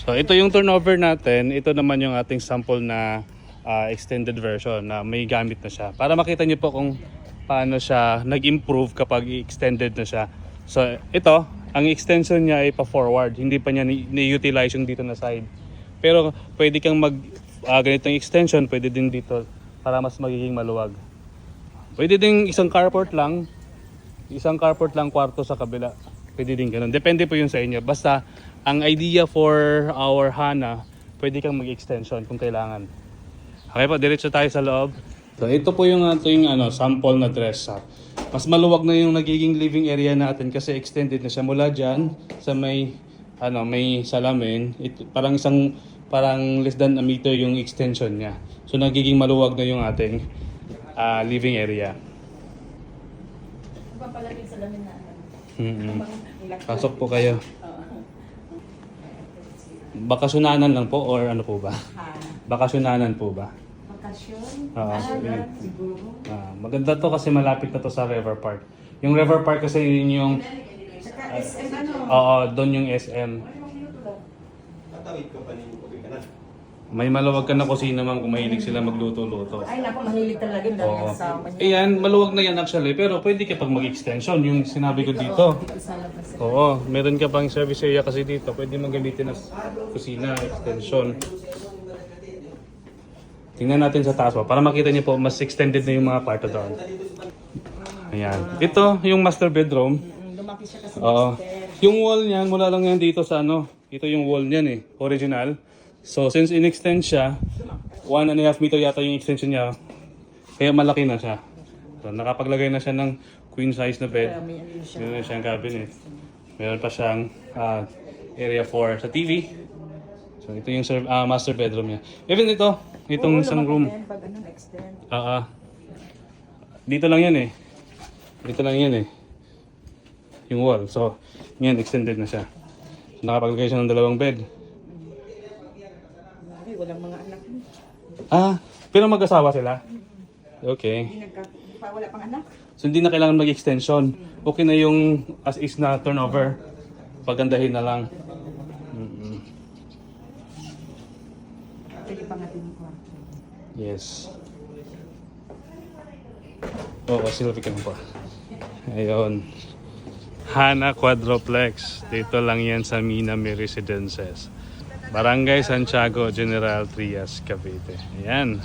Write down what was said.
So ito yung turnover natin. Ito naman yung ating sample na extended version na may gamit na siya. Para makita niyo po kung paano siya nag-improve kapag extended na siya. So ito, ang extension niya ay pa-forward. Hindi pa niya ni-utilize yung dito na side. Pero pwede kang ganitong extension, pwede din dito para mas magiging maluwag. Pwede din isang carport lang kwarto sa kabila. Pwede din ganun. Depende po yun sa inyo. Basta ang idea for our Hana, pwede kang mag-extension kung kailangan. Okay po, diretso tayo sa loob. So ito po yung ating sample na dress up. Mas maluwag na yung nagiging living area natin kasi extended na siya mula diyan sa may salamin. Parang less than a meter yung extension niya. So nagiging maluwag na yung ating living area. Papalagay sa lamin na. Pasok po kayo. Bakasyonanan lang po or ano po ba? Bakasyonanan po ba? Bakasyon? Siguro. Maganda to kasi malapit na to sa River Park. Yung River Park kasi yun yung SM ano? oo, doon yung SM. Tatawid ka pa ninyo ko ka na. May maluwag ka na kusina ma'am kung mahilig sila magluto-luto. Ay naku, mahilig talaga yung dahil Oo. kasama niya. Ayan, maluwag na yan actually, pero pwede ka pag mag-extension, yung sinabi ko dito. Dito sa labas. Oo, meron ka pang service area kasi dito, pwede mong gamitin as kusina, extension. Tingnan natin sa taas po, para makita niyo po, mas extended na yung mga kwarto doon. Ayan. Ito, yung master bedroom. Lumaki siya kasi Oo. master. Yung wall niyan, mula lang yan dito sa ito yung wall niyan original. So since in-extend siya, 1.5 meter yata yung extension niya, kaya malaki na siya. So nakapaglagay na siya ng queen size na bed. May ano siya. Meron na siyang cabinet. Meron pa siyang area for sa TV. So ito yung master bedroom niya. Even itong isang room. Pag ano, extend. Dito lang yan Dito lang yan yung wall. So yan, extended na siya. So, nakapaglagay siya ng 2 bed. Ay, walang mga anak mo. Pero mag-asawa sila? Okay. Wala pang anak. So hindi na kailangan mag-extension. Okay na yung as is na turnover. Pagandahin na lang. Pwede pa nga din yung kwarto. Yes. Oo, silvi ka pa. Ayun. Hana Quadroplex. Dito lang yan sa Minami Residences. Barangay Santiago, General Trias, Cavite. Ayan.